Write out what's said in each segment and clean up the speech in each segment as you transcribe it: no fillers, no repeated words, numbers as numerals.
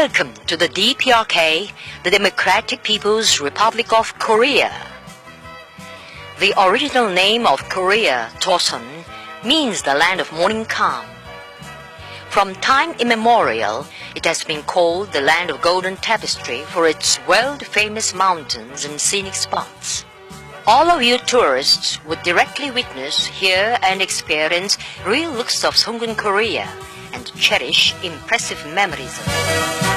Welcome to the DPRK, the Democratic People's Republic of Korea. The original name of Korea, Joseon, means the land of morning calm. From time immemorial, it has been called the land of golden tapestry for its world-famous mountains and scenic spots. All of you tourists would directly witness, hear and experience real looks of Songun Korea and cherish impressive memories of it.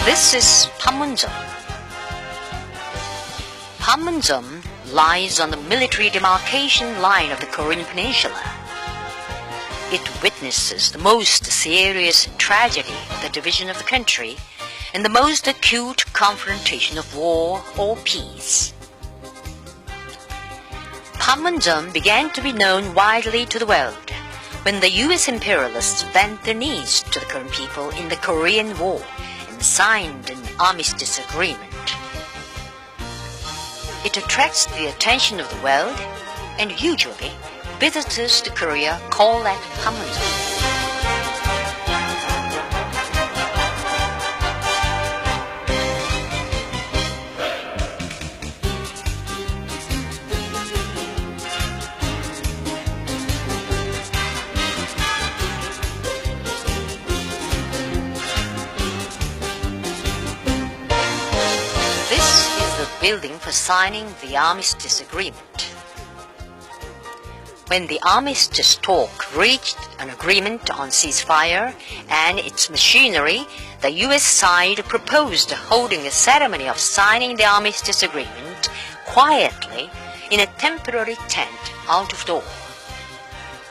This is Panmunjom. Panmunjom lies on the military demarcation line of the Korean peninsula. It witnesses the most serious tragedy of the division of the country and the most acute confrontation of war or peace. Panmunjom began to be known widely to the world when the U.S. imperialists bent their knees to the Korean people in the Korean War and signed an armistice agreement. It attracts the attention of the world, and usually visitors to Korea call at Panmunjom. Building for signing the armistice agreement. When the armistice talk reached an agreement on ceasefire and its machinery, the U.S. side proposed holding a ceremony of signing the armistice agreement quietly in a temporary tent out of door.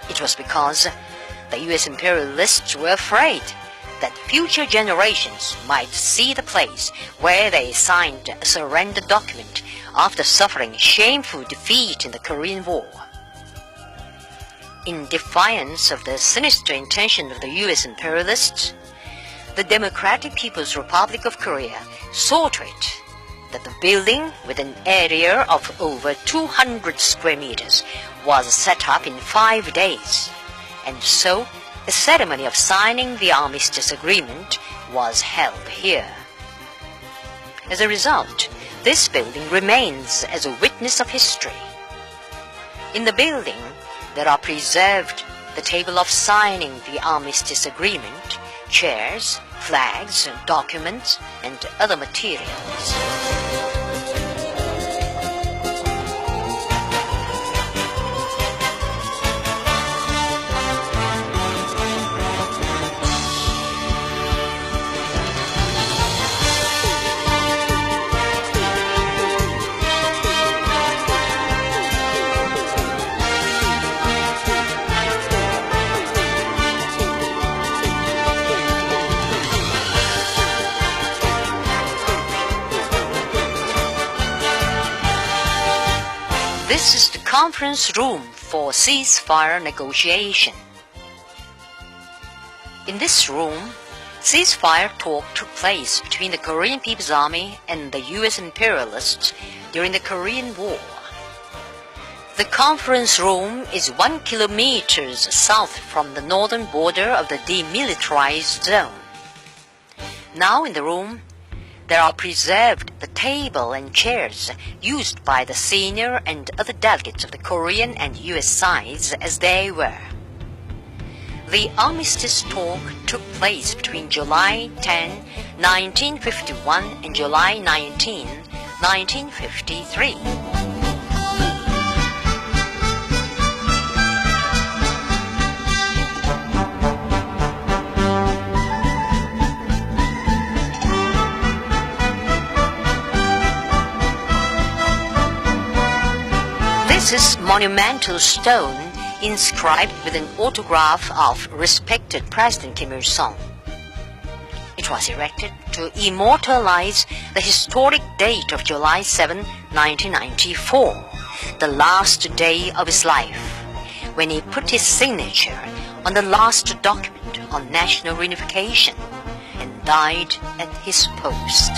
It was because the U.S. imperialists were afraid that future generations might see the place where they signed a surrender document after suffering shameful defeat in the Korean War. In defiance of the sinister intention of the U.S. imperialists, the Democratic People's Republic of Korea saw to it that the building, with an area of over 200 square meters, was set up in 5 days, and so a ceremony of signing the armistice agreement was held here. As a result, this building remains as a witness of history. In the building, there are preserved the table of signing the armistice agreement, chairs, flags, documents, and other materials. This is the conference room for ceasefire negotiation. In this room, ceasefire talk took place between the Korean People's Army and the U.S. imperialists during the Korean War. The conference room is 1 kilometer south from the northern border of the demilitarized zone. Now in the room, there are preserved the table and chairs used by the senior and other delegates of the Korean and U.S. sides as they were. The armistice talk took place between July 10, 1951 and July 19, 1953. This is monumental stone inscribed with an autograph of respected President Kim Il-sung. It was erected to immortalize the historic date of July 7, 1994, the last day of his life, when he put his signature on the last document on national reunification and died at his post.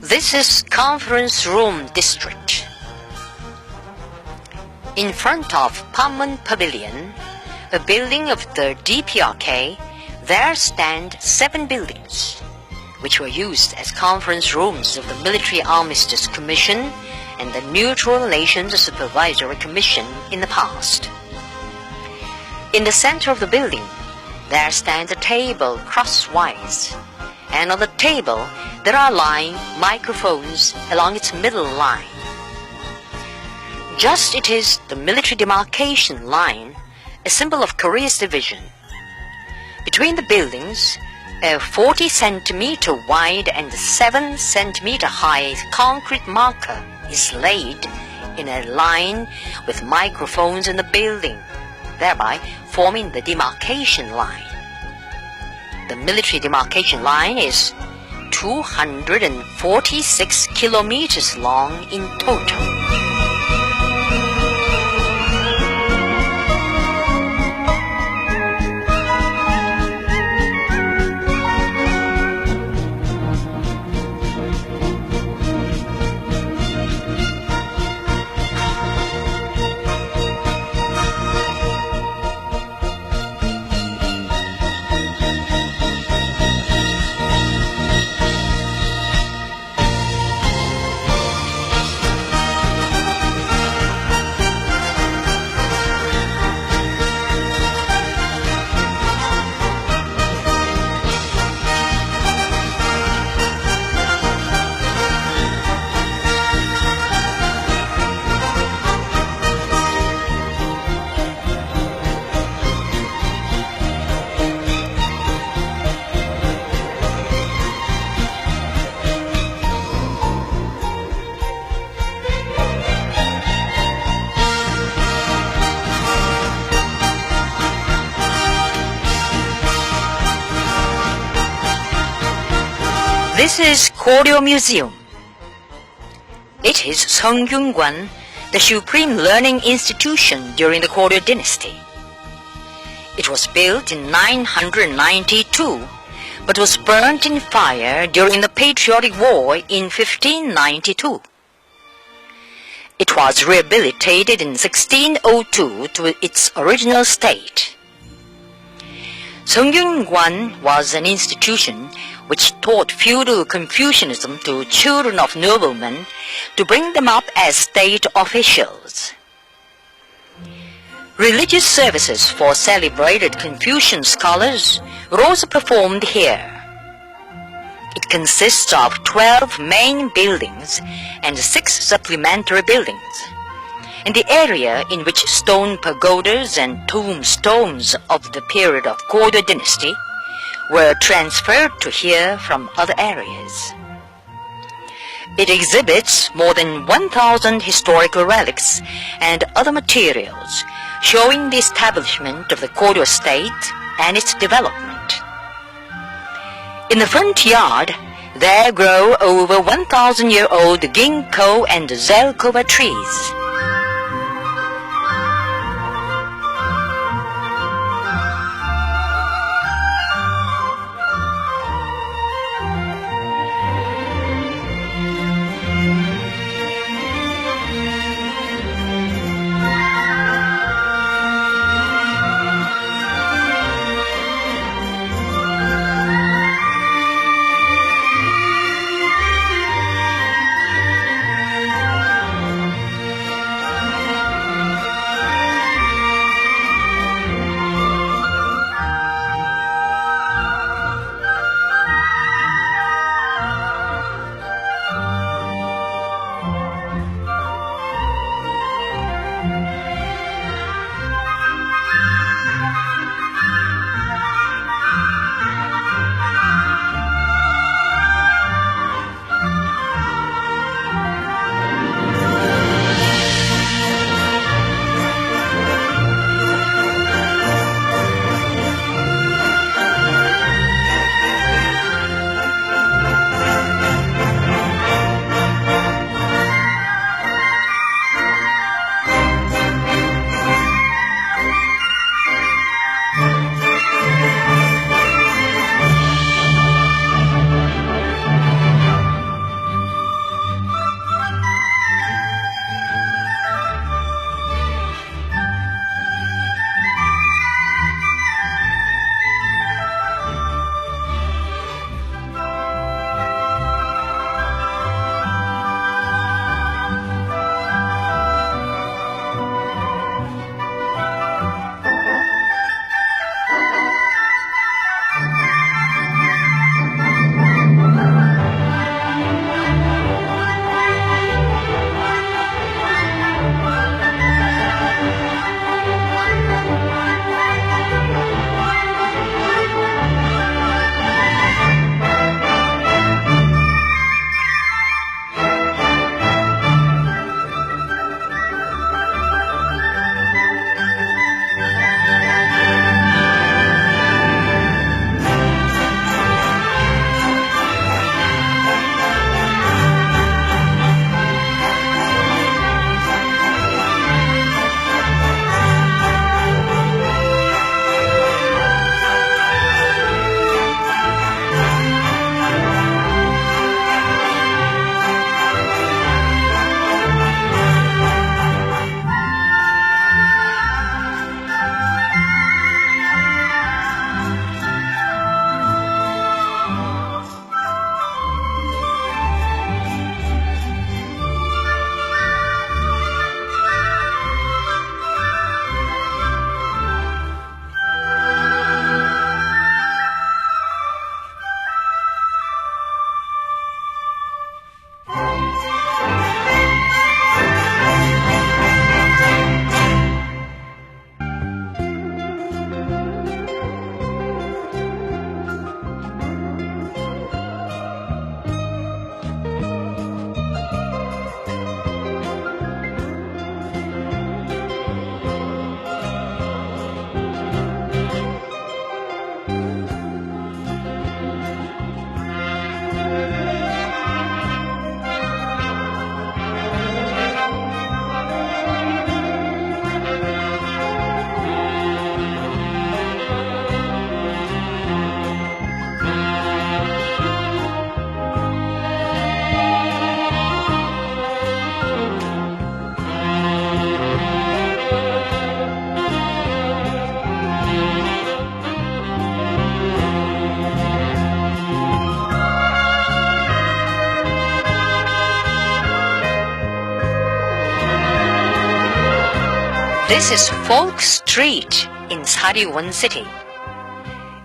This is Conference Room District. In front of Panmun Pavilion, a building of the DPRK, there stand 7 buildings, which were used as conference rooms of the Military Armistice Commission and the Neutral Nations Supervisory Commission in the past. In the center of the building, there stands a table crosswise, and on the table there are lying microphones along its middle line. Just it is the military demarcation line, a symbol of Korea's division. Between the buildings, a 40 centimeter wide and 7 centimeter high concrete marker is laid in a line with microphones in the building, thereby forming the demarcation line. The military demarcation line is 246 kilometers long in total. This is Koryo Museum. It is Songyungwan, the supreme learning institution during the Koryo dynasty. It was built in 992, but was burnt in fire during the Patriotic War in 1592. It was rehabilitated in 1602 to its original state. Songyungwan was an institution which taught feudal Confucianism to children of noblemen to bring them up as state officials. Religious services for celebrated Confucian scholars were also performed here. It consists of 12 main buildings and 6 supplementary buildings. In the area in which stone pagodas and tombstones of the period of Koryo dynasty were transferred to here from other areas. It exhibits more than 1,000 historical relics and other materials showing the establishment of the Koryo state and its development. In the front yard, there grow over 1,000-year-old ginkgo and zelkoba trees. This is Folk Street in Sariwon City.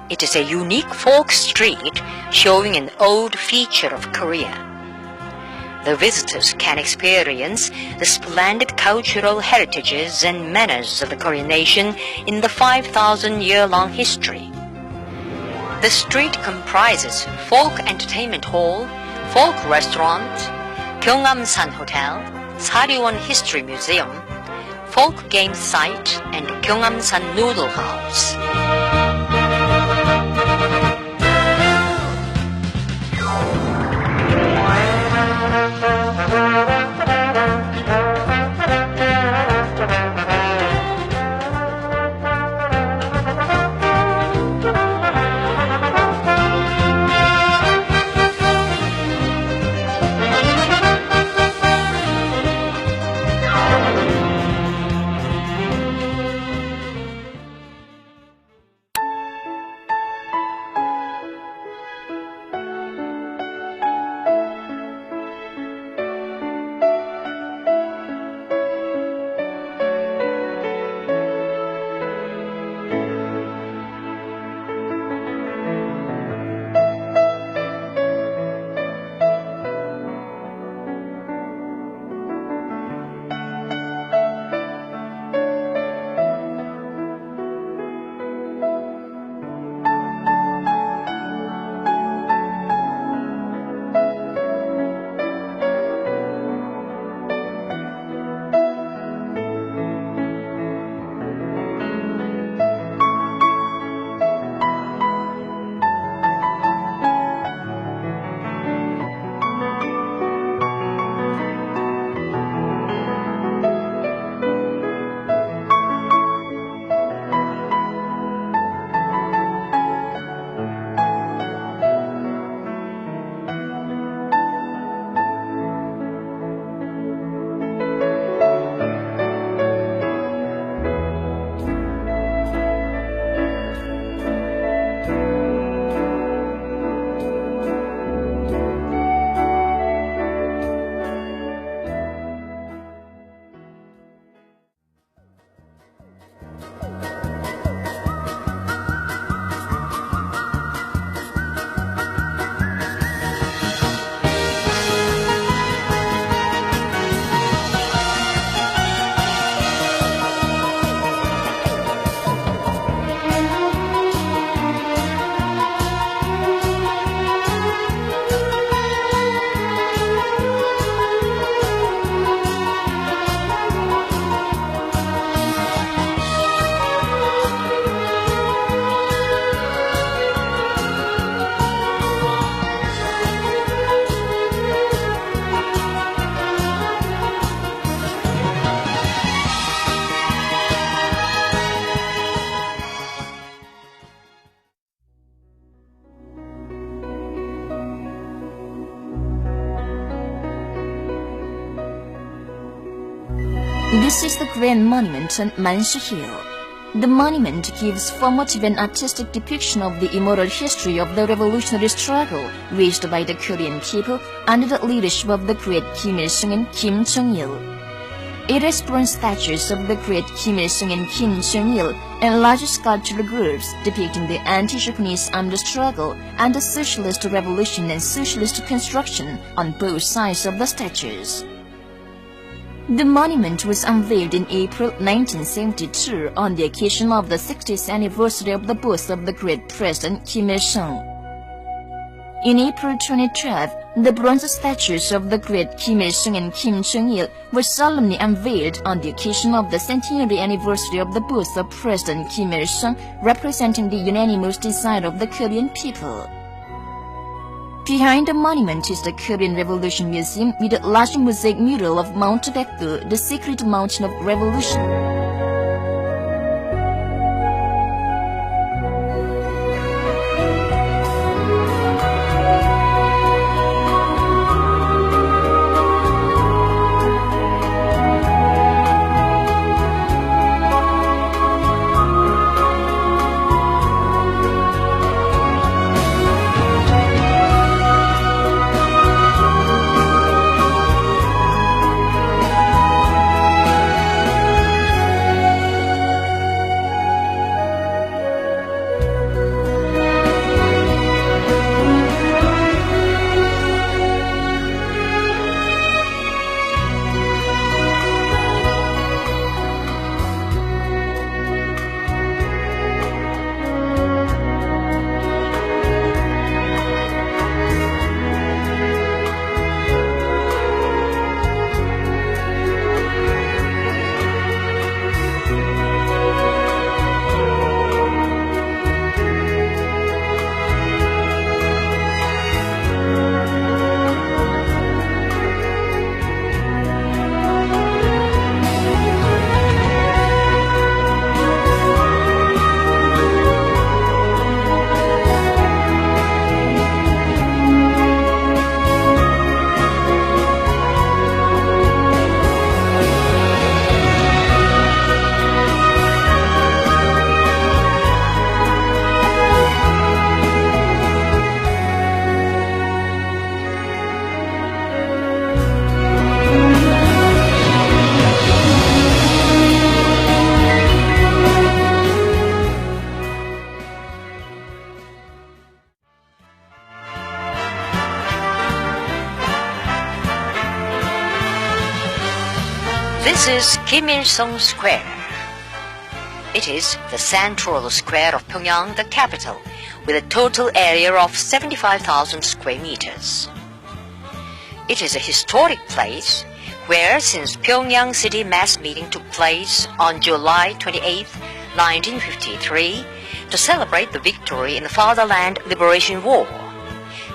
It is a unique folk street showing an old feature of Korea. The visitors can experience the splendid cultural heritages and manners of the Korean nation in the 5,000-year-long history. The street comprises folk entertainment hall, folk restaurant, Gyeongnam-san Hotel, Sariwon History Museum, folk game site, and Gyeongnam-san Noodle House. This is the Grand Monument on Mansu Hill. The monument gives formative and artistic depiction of the immortal history of the revolutionary struggle waged by the Korean people under the leadership of the great Kim Il-sung and Kim Jong-il. It has bronze statues of the great Kim Il-sung and Kim Jong-il and larger sculptural groups depicting the anti-Japanese armed struggle and the socialist revolution and socialist construction on both sides of the statues. The monument was unveiled in April 1972 on the occasion of the 60th anniversary of the birth of the great President Kim Il-sung. In April 2012, the bronze statues of the great Kim Il-sung and Kim Jong-il were solemnly unveiled on the occasion of the centenary anniversary of the birth of President Kim Il-sung, representing the unanimous desire of the Korean people. Behind the monument is the Korean Revolution Museum with a large mosaic mural of Mount Baekdu, the secret mountain of revolution. This is Kim Il-sung Square. It is the central square of Pyongyang, the capital, with a total area of 75,000 square meters. It is a historic place where, since Pyongyang City mass meeting took place on July 28, 1953, to celebrate the victory in the Fatherland Liberation War,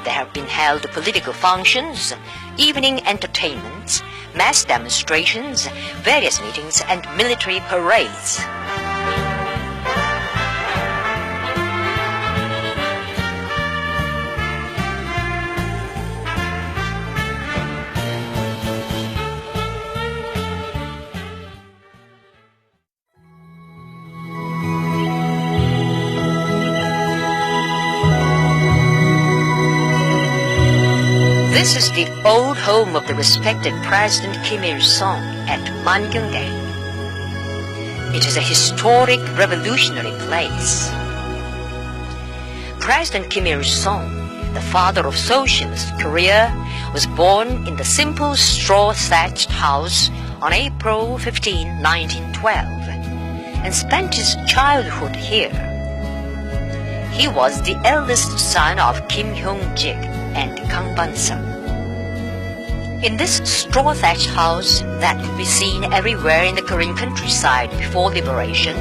there have been held political functions, evening entertainments, mass demonstrations, various meetings, and military parades. This is the old home of the respected President Kim Il-sung at Mangyongdae. It is a historic revolutionary place. President Kim Il-sung, the father of socialist Korea, was born in the simple straw-thatched house on April 15, 1912, and spent his childhood here. He was the eldest son of Kim Hyung-jik and Kang Ban-sung. In this straw-thatched house that could be seen everywhere in the Korean countryside before liberation,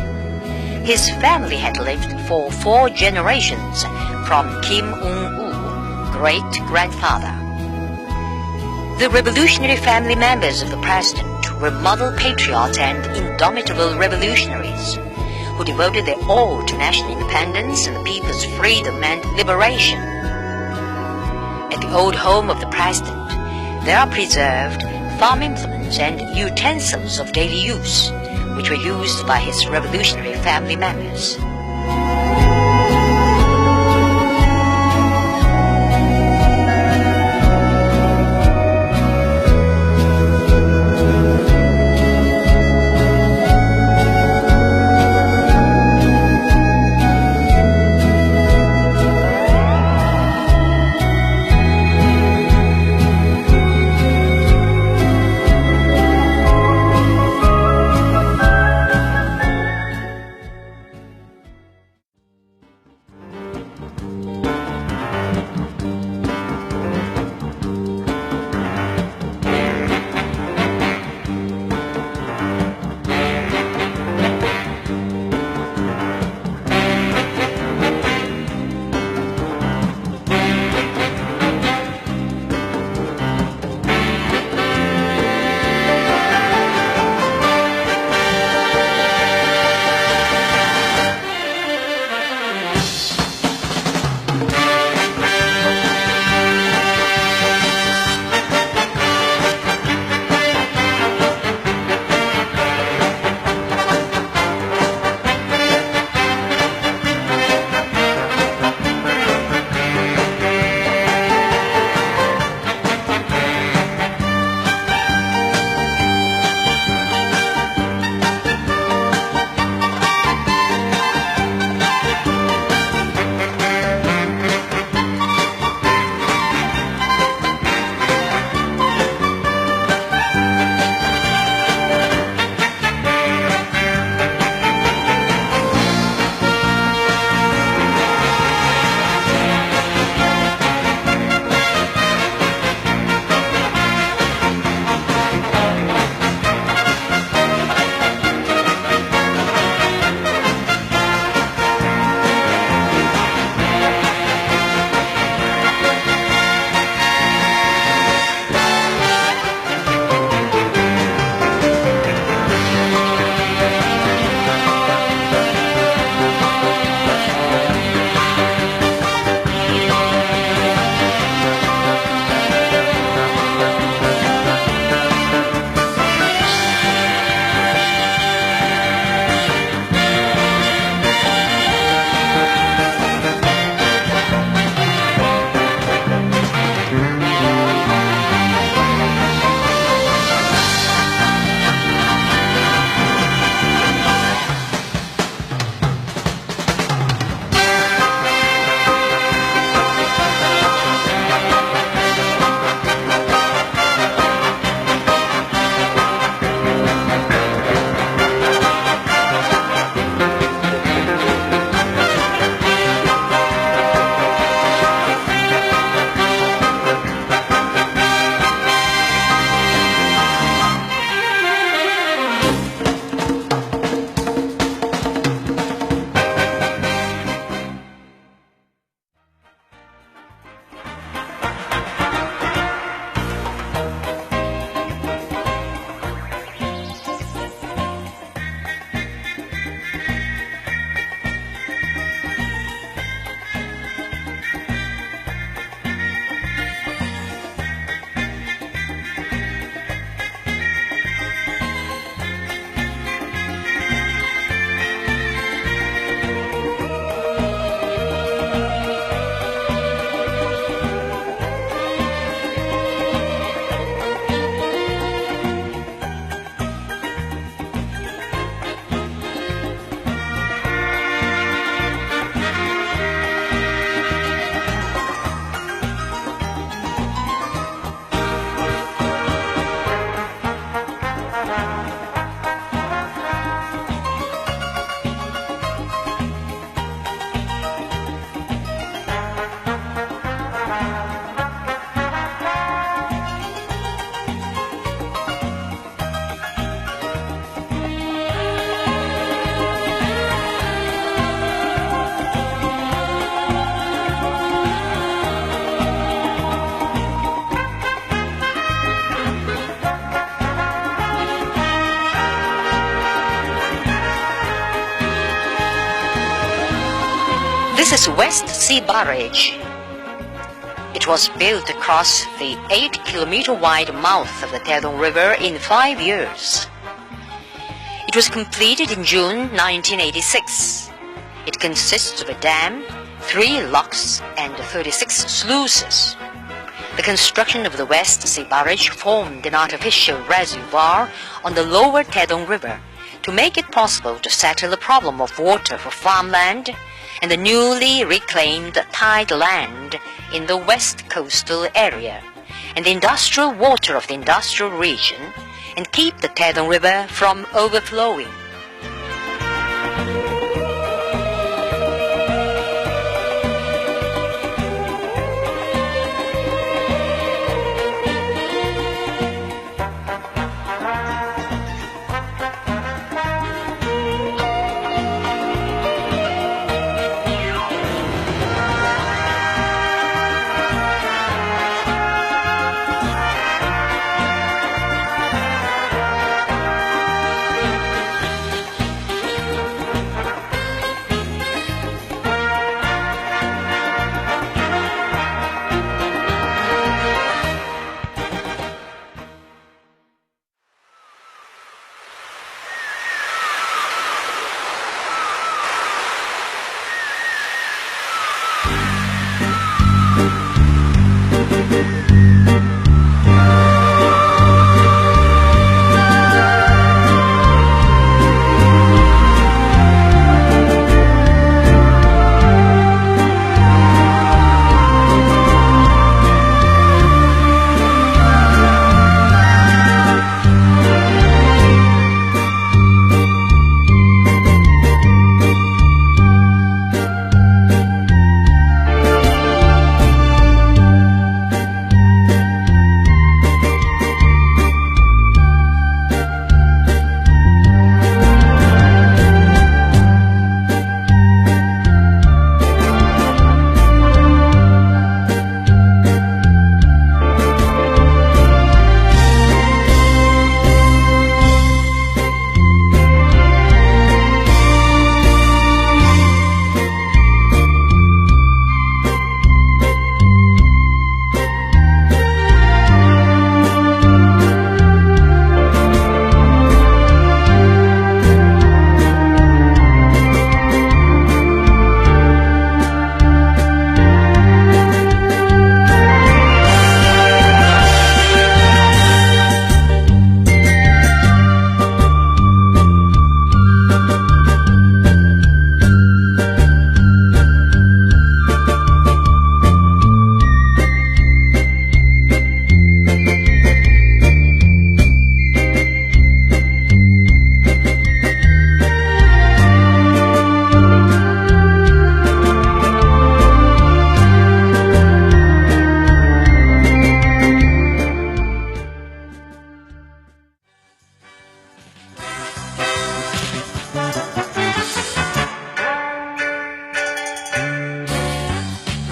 his family had lived for 4 generations from Kim Ung-woo, great-grandfather. The revolutionary family members of the president were model patriots and indomitable revolutionaries who devoted their all to national independence and the people's freedom and liberation. At the old home of the president, there are preserved farm implements and utensils of daily use, which were used by his revolutionary family members. This is West Sea Barrage. It was built across the 8-kilometer wide mouth of the Taedong River in 5 years. It was completed in June 1986. It consists of a dam, 3 locks, and 36 sluices. The construction of the West Sea Barrage formed an artificial reservoir on the lower Taedong River to make it possible to settle the problem of water for farmland and the newly reclaimed tide land in the west coastal area and the industrial water of the industrial region, and keep the Taedong River from overflowing.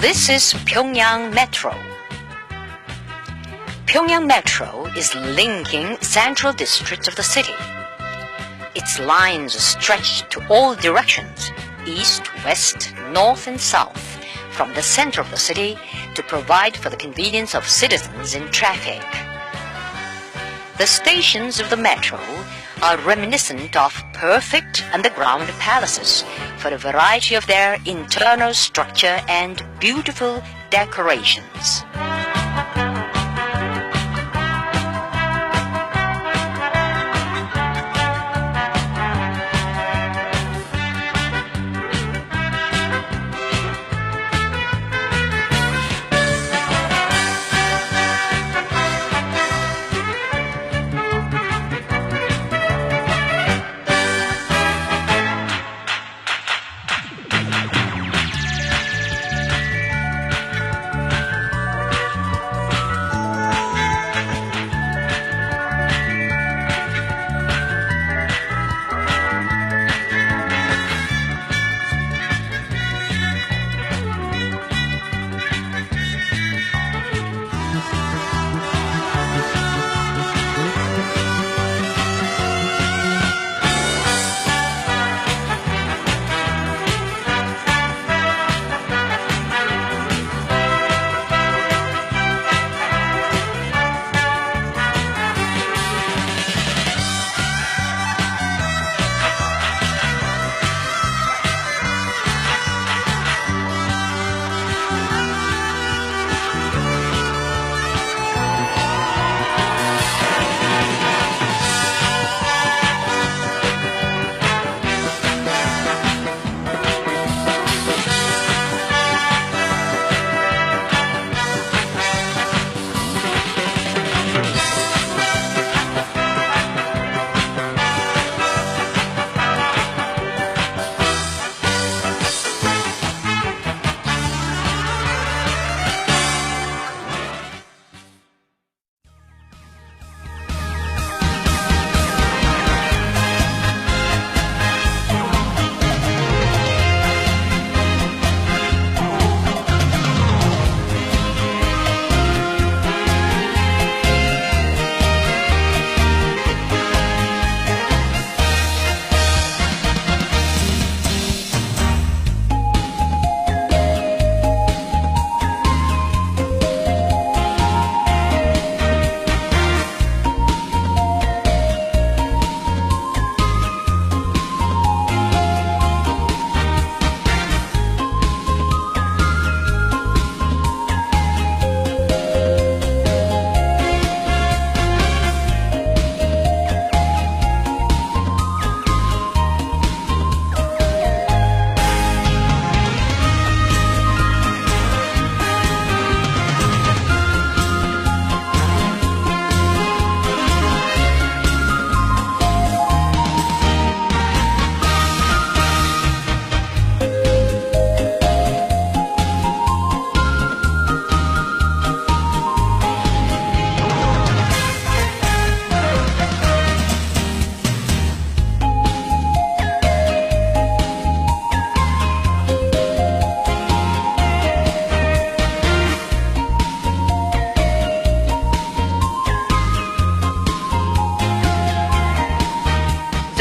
This is Pyongyang Metro. Pyongyang Metro is linking central districts of the city. Its lines stretch to all directions, east, west, north, and south, from the center of the city to provide for the convenience of citizens in traffic. The stations of the metro are reminiscent of perfect underground palaces for a variety of their internal structure and beautiful decorations.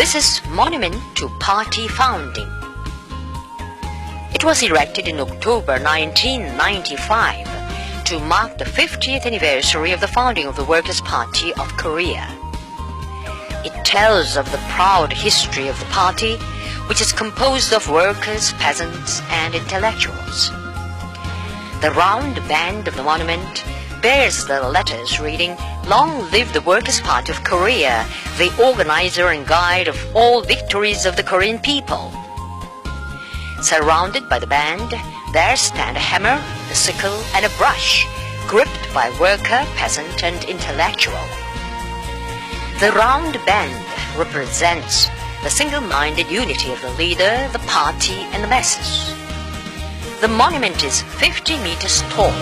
This is monument to party founding. It was erected in October 1995 to mark the 50th anniversary of the founding of the Workers' Party of Korea. It tells of the proud history of the party, which is composed of workers, peasants, and intellectuals. The round band of the monument bears the letters reading, "Long live the Workers' Party of Korea, the organizer and guide of all victories of the Korean people." Surrounded by the band, there stand a hammer, a sickle, and a brush, gripped by worker, peasant, and intellectual. The round band represents the single-minded unity of the leader, the party, and the masses. The monument is 50 meters tall.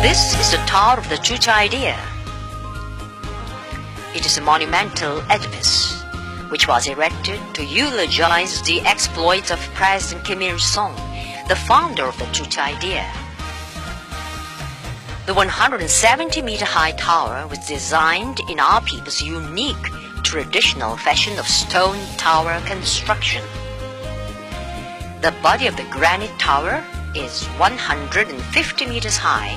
This is the Tower of the Chucha idea. It is a monumental edifice which was erected to eulogize the exploits of President Kim Il-sung, the founder of the Chucha idea. The 170-meter-high tower was designed in our people's unique traditional fashion of stone tower construction. The body of the granite tower is 150 meters high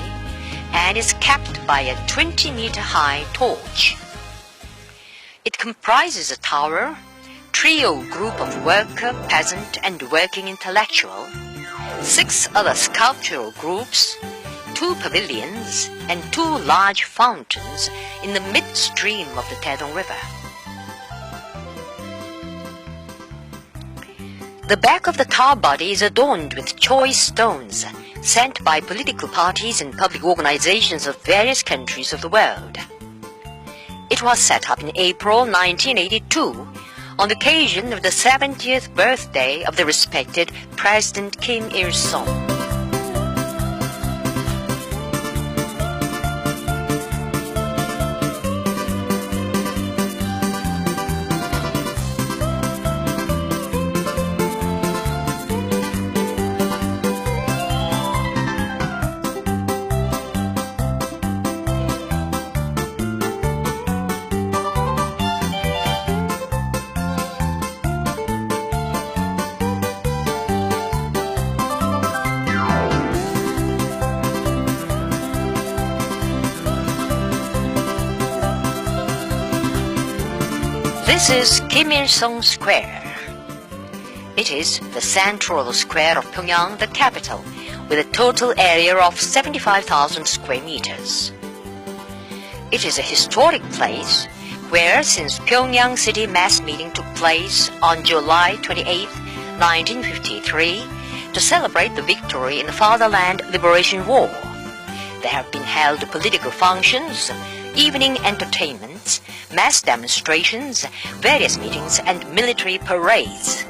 and is capped by a 20-meter-high torch. It comprises a tower, trio group of worker, peasant, and working intellectual, 6 other sculptural groups, 2 pavilions, and 2 large fountains in the midstream of the Taedong River. The back of the tower body is adorned with choice stones sent by political parties and public organizations of various countries of the world. It was set up in April 1982 on the occasion of the 70th birthday of the respected President Kim Il-sung. This is Kim Il-sung Square. It is the central square of Pyongyang, the capital, with a total area of 75,000 square meters. It is a historic place where, since Pyongyang City mass meeting took place on July 28, 1953, to celebrate the victory in the Fatherland Liberation War, there have been held political functions, evening entertainments, mass demonstrations, various meetings, and military parades.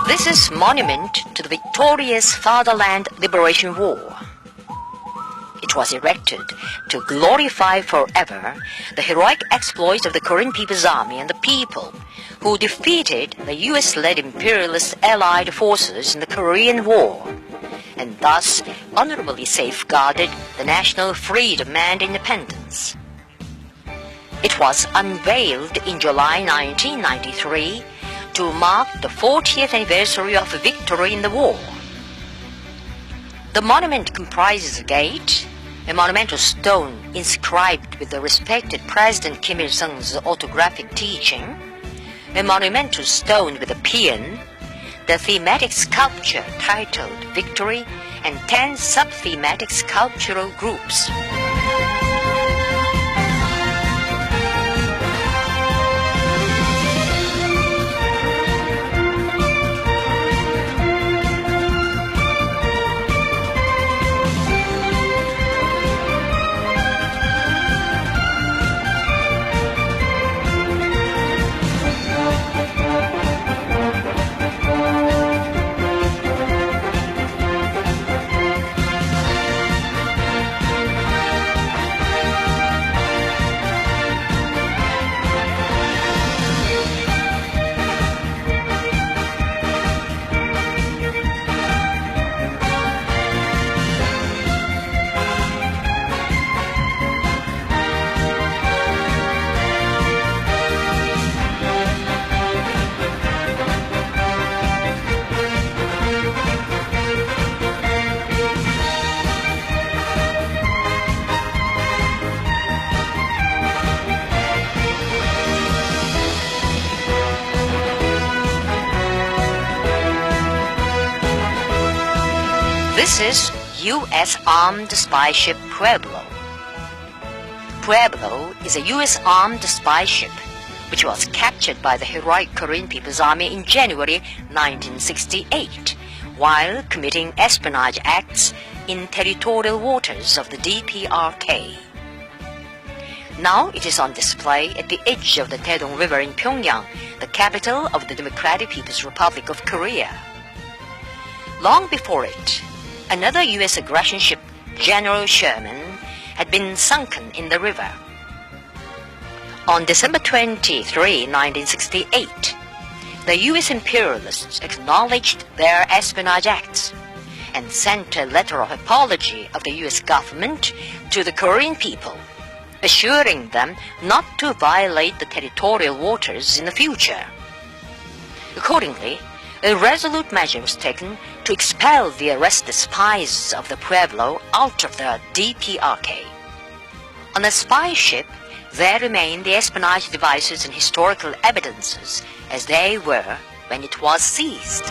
This is monument to the victorious Fatherland Liberation War. It was erected to glorify forever the heroic exploits of the Korean People's Army and the people who defeated the US-led imperialist allied forces in the Korean War, and thus honorably safeguarded the national freedom and independence. It was unveiled in July 1993 to mark the 40th anniversary of victory in the war. The monument comprises a gate, a monumental stone inscribed with the respected President Kim Il-sung's autographic teaching, a monumental stone with a paean, the thematic sculpture titled Victory, and 10 sub-thematic sculptural groups. This is U.S. armed spy ship Pueblo. Pueblo is a U.S. armed spy ship which was captured by the heroic Korean People's Army in January 1968 while committing espionage acts in territorial waters of the DPRK. Now it is on display at the edge of the Taedong River in Pyongyang, the capital of the Democratic People's Republic of Korea. Long before it, another U.S. aggression ship, General Sherman, had been sunken in the river. On December 23, 1968, the U.S. imperialists acknowledged their espionage acts and sent a letter of apology of the U.S. government to the Korean people, assuring them not to violate the territorial waters in the future. Accordingly, a resolute measure was taken to expel the arrested spies of the Pueblo out of the DPRK. On the spy ship, there remain the espionage devices and historical evidences as they were when it was seized.